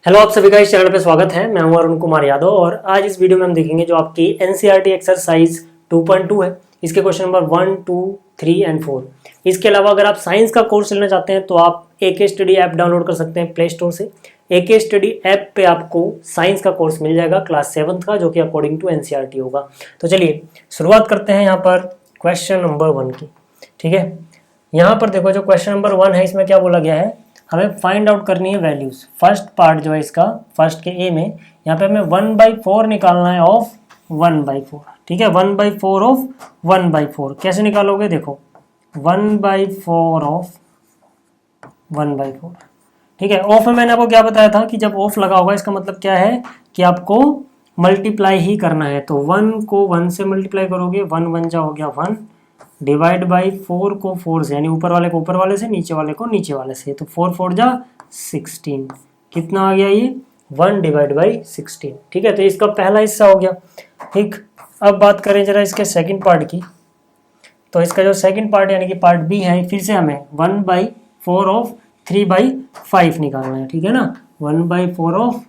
Hello, आप सभी का इस चैनल पे स्वागत है। मैं हूं अरुण कुमार यादव और आज इस वीडियो में हम देखेंगे जो आपकी एनसीईआरटी एक्सरसाइज 2.2 है। इसके क्वेश्चन नंबर 1, 2, 3 एंड 4। इसके अलावा अगर आप साइंस का कोर्स लेना चाहते हैं तो आप एके स्टडी ऐप डाउनलोड कर सकते हैं प्ले स्टोर से। एके स्टडी ऐप पे आपको साइंस का कोर्स मिल जाएगा क्लास 7th का, जो कि अकॉर्डिंग टू एनसीईआरटी होगा। तो चलिए शुरुआत करते हैं यहाँ पर क्वेश्चन नंबर 1 की। ठीक है, यहाँ पर देखो जो क्वेश्चन नंबर 1 है इसमें क्या बोला गया है, हमें फाइंड आउट करनी है वैल्यूज। फर्स्ट पार्ट जो है इसका, फर्स्ट के ए में यहाँ पे हमें 1/4 निकालना है ऑफ 1/4। ठीक है, 1/4 ऑफ 1/4 कैसे निकालोगे, देखो 1/4 ऑफ 1/4। ठीक है, ऑफ में मैंने आपको क्या बताया था कि जब ऑफ लगा होगा इसका मतलब क्या है कि आपको मल्टीप्लाई ही करना है। तो 1 को 1 से मल्टीप्लाई करोगे, 1 1 जा हो गया 1, डिवाइड बाई 4 को 4 से, यानी ऊपर वाले को ऊपर वाले से, नीचे वाले को नीचे वाले से, तो 4 4 जा 16। कितना आ गया ये 1 डिवाइड बाई 16। ठीक है, तो इसका पहला हिस्सा हो गया। ठीक, अब बात करें जरा इसके सेकंड पार्ट की। तो इसका जो सेकंड पार्ट यानी कि पार्ट बी है, फिर से हमें 1/4 ऑफ 3/5 निकालना है। ठीक है ना, 1/4 ऑफ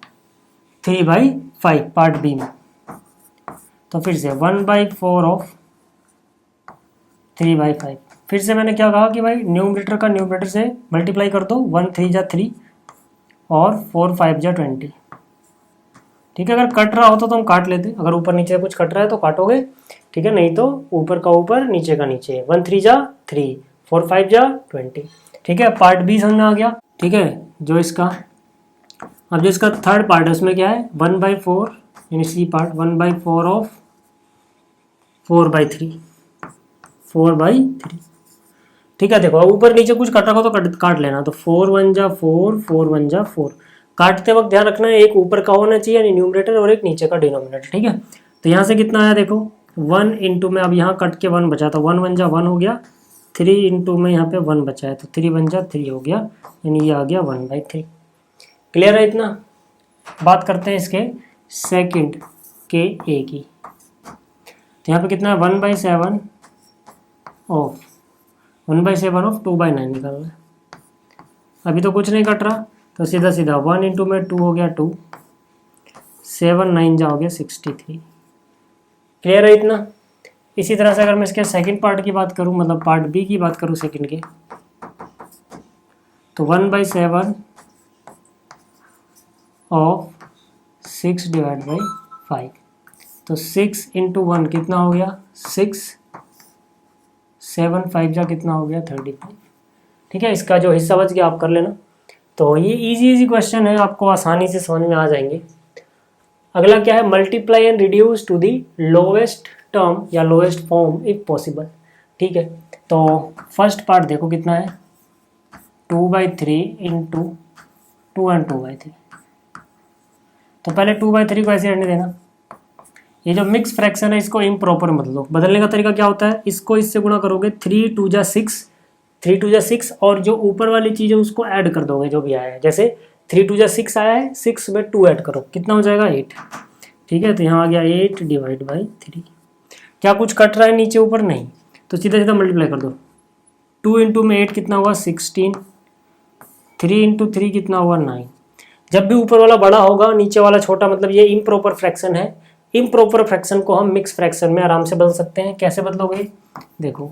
3/5 पार्ट बी में। तो फिर से 1/4 ऑफ 3/5। फिर से मैंने क्या कहा कि भाई न्यूमरेटर का न्यूमरेटर से मल्टीप्लाई कर दो, 1 3 जा 3 और 4 5 जा 20। ठीक है, अगर कट रहा होता तो हम काट लेते, अगर ऊपर नीचे कुछ कट रहा है तो काटोगे। ठीक है, नहीं तो ऊपर का ऊपर नीचे का नीचे, 1 3 जा 3, 4 5 जा 20। ठीक है, पार्ट बी समझ में आ गया। ठीक है, जो इसका अब जो इसका थर्ड पार्ट है उसमें क्या है, 1/4 यानी सी पार्ट, 1/4 ऑफ 4/3, 4/3। ठीक है, देखो ऊपर नीचे कुछ कटा हो तो काट लेना। तो 4 1 जा 4, 4 1 जा 4। काटते वक्त ध्यान रखना है एक ऊपर का होना चाहिए यानी न्यूमरेटर और एक नीचे का डिनोमिनेटर। ठीक है, तो यहाँ से कितना आया देखो 1 इंटू में, अब यहाँ कट के 1 बचा था, 1 1 जा 1 हो गया, 3 इंटू में यहाँ पे 1 बचा है तो 3 1 जा 3 हो गया, यानी ये आ गया 1/3। क्लियर है इतना। बात करते हैं इसके सेकेंड के ए की। तो यहाँ पे कितना है 1/7 ऑफ 1/7 ऑफ 2/9 निकालना है। अभी तो कुछ नहीं कट रहा तो सीधा सीधा 1 इंटू में 2 हो गया 2, 7 9 जा हो गया 63। क्लियर है इतना। इसी तरह से अगर मैं इसके सेकंड पार्ट की बात करूं, मतलब पार्ट बी की बात करूं सेकंड के, तो 1/7 ऑफ 6 डिवाइड बाई 5। तो 6 इंटू 1 कितना हो गया 6, 7 5 जा कितना हो गया 35। ठीक है, इसका जो हिस्सा बच गया आप कर लेना। तो ये इजी क्वेश्चन है, आपको आसानी से समझ में आ जाएंगे। अगला क्या है, multiply and reduce to the lowest term या लोवेस्ट फॉर्म इफ पॉसिबल। ठीक है, तो फर्स्ट पार्ट देखो कितना है 2/3 इंटू 2 एंड 2/3। तो पहले 2/3 को ऐसे रहने देना। ये जो मिक्स फ्रैक्शन है इसको इम्प्रॉपर मत लो। बदलने का तरीका क्या होता है, इसको इससे गुणा करोगे, 3 2 जा 6, 3 2 जा 6 और जो ऊपर वाली चीज़ है उसको ऐड कर दोगे जो भी आया है। जैसे 3 2 जा 6 आया है, 6 में 2 ऐड करो, कितना हो जाएगा 8। ठीक है, तो यहाँ आ गया 8 डिवाइड बाई 3। क्या कुछ कट रहा है नीचे ऊपर, नहीं, तो सीधा सीधा मल्टीप्लाई कर दो। 2 इंटू में 8 कितना हुआ 16, 3 इंटू 3 कितना हुआ 9। जब भी ऊपर वाला बड़ा होगा नीचे वाला छोटा, मतलब ये इम्प्रॉपर फ्रैक्शन है। इम्प्रॉपर फ्रैक्शन को हम मिक्स फ्रैक्शन में आराम से बदल सकते हैं। कैसे बदलोगे, देखो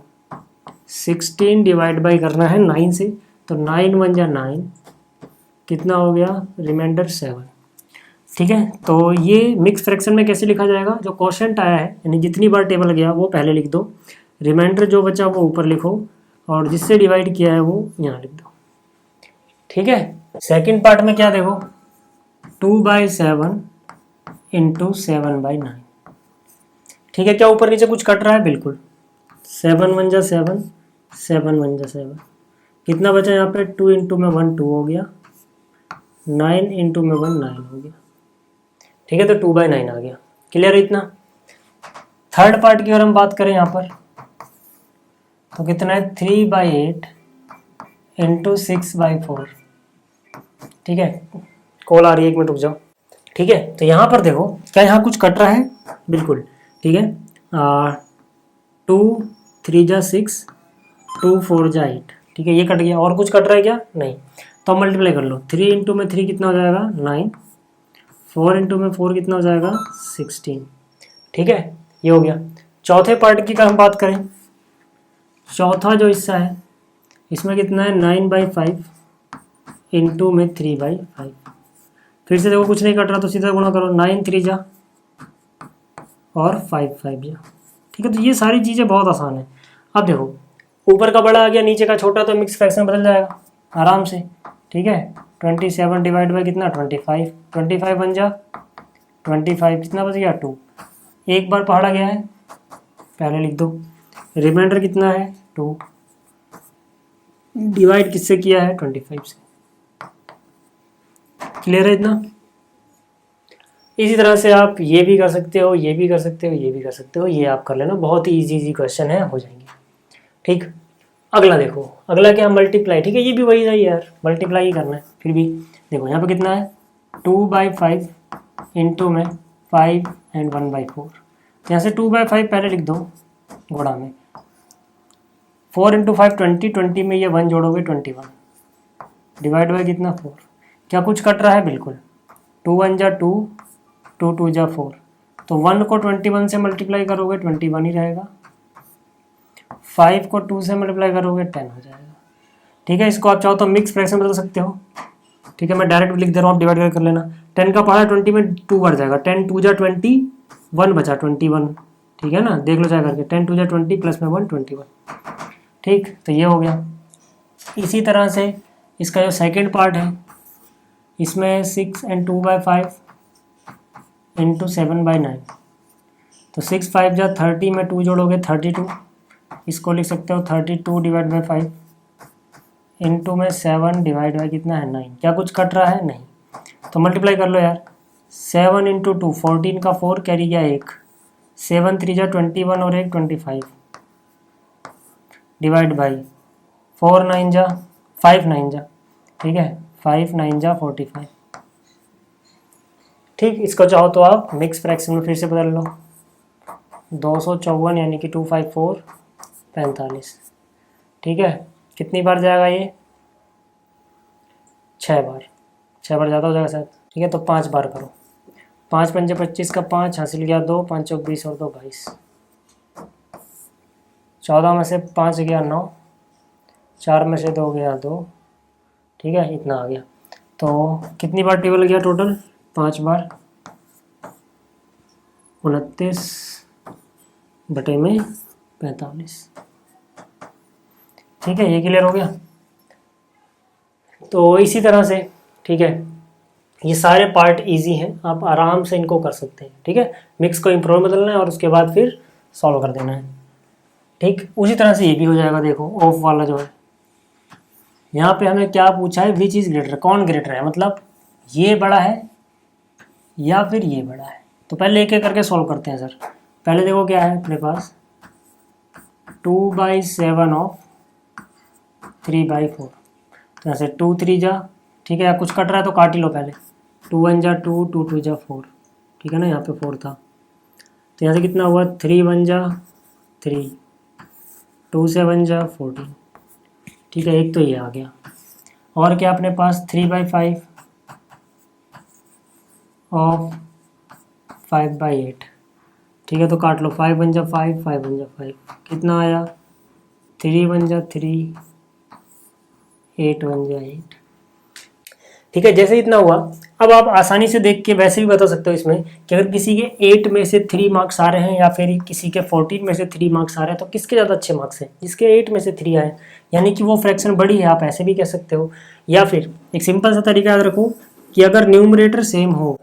16 डिवाइड बाई करना है 9 से, तो 9 1 जा 9, कितना हो गया रिमाइंडर 7। ठीक है, तो ये मिक्स फ्रैक्शन में कैसे लिखा जाएगा, जो क्वोशंट आया है यानी जितनी बार टेबल गया वो पहले लिख दो, रिमाइंडर जो बचा वो ऊपर लिखो और जिससे डिवाइड किया है वो यहाँ लिख दो। ठीक है, सेकेंड पार्ट में क्या देखो 2/7 इंटू 7/9। ठीक है, क्या ऊपर नीचे कुछ कट रहा है, बिल्कुल, 7 1 जा 7, 7 1 जा 7, कितना बचा यहाँ पे 2 इंटू में 1 2 हो गया, 9 इंटू में 1 9 हो गया। ठीक है, तो 2/9 आ गया। क्लियर इतना। थर्ड पार्ट की अगर हम बात करें यहाँ पर तो कितना है 3/8 इंटू 6/4। ठीक है, कॉल आ रही है, 1 मिनट रुक जाओ। ठीक है, तो यहाँ पर देखो क्या यहाँ कुछ कट रहा है, बिल्कुल। ठीक है, 2 3 जा 6, 2 4 जा 8। ठीक है, ये कट गया, और कुछ कट रहा है क्या, नहीं। तो मल्टीप्लाई कर लो, 3 इंटू में 3 कितना हो जाएगा 9, 4 इंटू में 4 कितना हो जाएगा 16। ठीक है, ये हो गया। चौथे पार्ट की का हम बात करें, चौथा जो हिस्सा है इसमें कितना है 9/5 इंटू में 3/5। फिर से देखो कुछ नहीं कट रहा तो सीधा गुणा करो, 9 3 जा और 5 5 जा। ठीक है, तो ये सारी चीज़ें बहुत आसान है। अब देखो ऊपर का बड़ा आ गया, नीचे का छोटा, तो मिक्स फ्रैक्शन बदल जाएगा आराम से। ठीक है, 27 डिवाइड बाई कितना 25, 25 बन जा 25, कितना बच गया 2। एक बार पहाड़ा गया है, पहले लिख दो। रिमाइंडर कितना है 2, डिवाइड किससे किया है 25 से। क्लियर है इतना? इसी तरह से आप ये भी कर सकते हो, ये भी कर सकते हो, ये भी कर सकते हो, ये आप कर लेना, बहुत ही इजी क्वेश्चन है, हो जाएंगे। ठीक, अगला देखो, अगला क्या मल्टीप्लाई। ठीक है, ये भी वही है यार, मल्टीप्लाई ही करना है। फिर भी देखो यहाँ पे कितना है 2/5 इंटू में 5 एंड 1/4। यहाँ से 2/5 पहले लिख दो गुणा में, 4 इंटू 5 20, 20 में ये 1 जोड़ोगे 21, डिवाइड बाई कितना 4। क्या कुछ कट रहा है? बिल्कुल, 2 1 जा 2, 2 2 जा 4, तो 1 को 21 से मल्टीप्लाई करोगे 21 ही रहेगा, 5 को 2 से मल्टीप्लाई करोगे 10 हो जाएगा। ठीक है, इसको आप चाहो तो मिक्स फ्रैक्शन बदल सकते हो। ठीक है, मैं डायरेक्ट लिख दे रहा हूँ, आप डिवाइड कर लेना। 10 का पढ़ा 20 में 2 बढ़ जाएगा, 10 2 जा 20, 1 बचा 21। ठीक है ना, देख लो चाहे करके, 10 2 जा 20 प्लस में 1 21। ठीक, तो ये हो गया। इसी तरह से इसका जो सेकेंड पार्ट है इसमें 6 एंड 2/5 इंटू 7/9, तो 6 5 जा 30 में 2 जोड़ोगे 32, इसको लिख सकते हो 32 डिवाइड बाई 5 इंटू में 7 डिवाइड बाई कितना है 9। क्या कुछ कट रहा है? नहीं, तो मल्टीप्लाई कर लो यार। 7 इंटू 2 14 का 4 कैरी गया 1, 7 3 जा 21 और 1 25 डिवाइड बाई 4 9 जा 5 9 जा। ठीक है, 5 9 जा 45। ठीक, इसको चाहो तो आप मिक्स फ्रैक्शन में फिर से बदल लो, 254 यानी कि 254 45। ठीक है, कितनी बार जाएगा ये? 6 बार, 6 बार ज़्यादा हो जाएगा शायद। ठीक है, तो 5 बार करो, 5 पंजे 25 का 5 हासिल गया 2, 5 चौक 20 और 2 22, 14 में से 5 गया 9, 4 में से 2 गया 2। ठीक है, इतना आ गया। तो कितनी बार टेबल गया टोटल? 5 बार, 29 बटे में 45। ठीक है, ये क्लियर हो गया। तो इसी तरह से ठीक है, ये सारे पार्ट इजी हैं, आप आराम से इनको कर सकते हैं। ठीक है, मिक्स को इम्प्रूव में बदलना है और उसके बाद फिर सॉल्व कर देना है। ठीक, उसी तरह से ये भी हो जाएगा। देखो ऑफ वाला जो है, यहाँ पे हमें क्या पूछा है, विच इज़ ग्रेटर, कौन ग्रेटर है, मतलब ये बड़ा है या फिर ये बड़ा है। तो पहले एक एक करके सॉल्व करते हैं सर। पहले देखो क्या है अपने पास, 2/7 ऑफ 3/4, तो यहाँ से 2 3 जा। ठीक है, या कुछ कट रहा है तो काट ही लो पहले, 2 1 जा 2, 2 2 जा 4। ठीक है ना, यहाँ पे 4 था, तो यहाँ से कितना हुआ 3 1 जा 3, 2 7 जा 14। ठीक है, एक तो ये आ गया। और क्या अपने पास 3/5 ऑफ 5/8। ठीक है, तो काट लो, 5 1 जा 5, 5 1 जा 5, कितना आया 3 1 जा 3, 8 1 जा 8। ठीक है, जैसे इतना हुआ, अब आप आसानी से देख के वैसे भी बता सकते हो इसमें कि अगर किसी के 8 में से 3 मार्क्स आ रहे हैं या फिर किसी के 14 में से 3 मार्क्स आ रहे हैं, तो किसके ज़्यादा अच्छे मार्क्स हैं? जिसके 8 में से 3 आए, यानी कि वो फ्रैक्शन बड़ी है, आप ऐसे भी कह सकते हो। या फिर एक सिंपल सा तरीका याद रखो कि अगर न्यूमरेटर सेम हो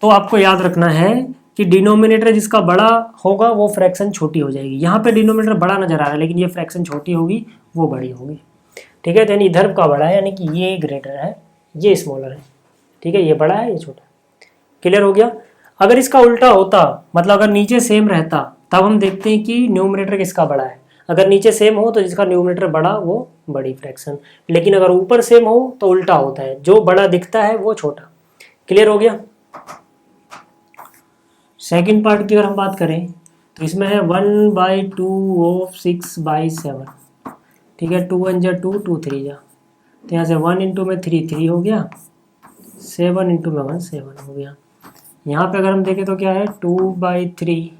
तो आपको याद रखना है कि डिनोमिनेटर जिसका बड़ा होगा वो फ्रैक्शन छोटी हो जाएगी। यहाँ पे डिनोमिनेटर बड़ा नजर आ रहा है लेकिन ये फ्रैक्शन छोटी होगी, वो बड़ी होगी। ठीक है, तो यानी इधर का बड़ा है, यानी कि ये ग्रेटर है, ये स्मॉलर है। ठीक है, ये बड़ा है, ये छोटा। क्लियर हो गया। अगर इसका उल्टा होता, मतलब अगर नीचे सेम रहता, तब हम देखते हैं कि न्यूमरेटर किसका बड़ा है। अगर नीचे सेम हो तो जिसका न्यूमरेटर बड़ा वो बड़ी फ्रैक्शन, लेकिन अगर ऊपर सेम हो तो उल्टा होता है, जो बड़ा दिखता है वो छोटा। क्लियर हो गया। सेकेंड पार्ट की अगर हम बात करें तो इसमें है 1/2 ऑफ 6/7। ठीक है, 2 1 जा 2, 2 3 जा, तो यहाँ से 1 इंटू में 3 3 हो गया, 7 इंटू में 1 7 हो गया। यहाँ पे अगर हम देखें तो क्या है 2/3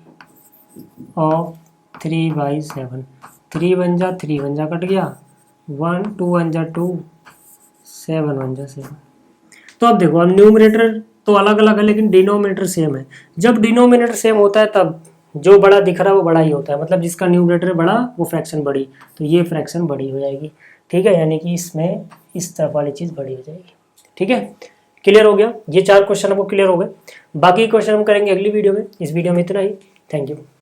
ऑफ 3/7, 3 1 जा 3 1 जा कट गया, 1 2 1 जा 2, 7 1 जा 7। तो अब देखो, अब न्यूमरेटर तो अलग अलग है लेकिन डिनोमिनेटर सेम है। जब डिनोमिनेटर सेम होता है तब जो बड़ा दिख रहा है वो बड़ा ही होता है, मतलब जिसका न्यूमरेटर बड़ा वो फ्रैक्शन बड़ी, तो ये फ्रैक्शन बड़ी हो जाएगी। ठीक है, यानी कि इसमें इस तरफ वाली चीज़ बड़ी हो जाएगी। ठीक है, क्लियर हो गया? ये 4 क्वेश्चन आपको क्लियर हो गए। बाकी क्वेश्चन हम करेंगे अगली वीडियो में। इस वीडियो में इतना ही। Thank you.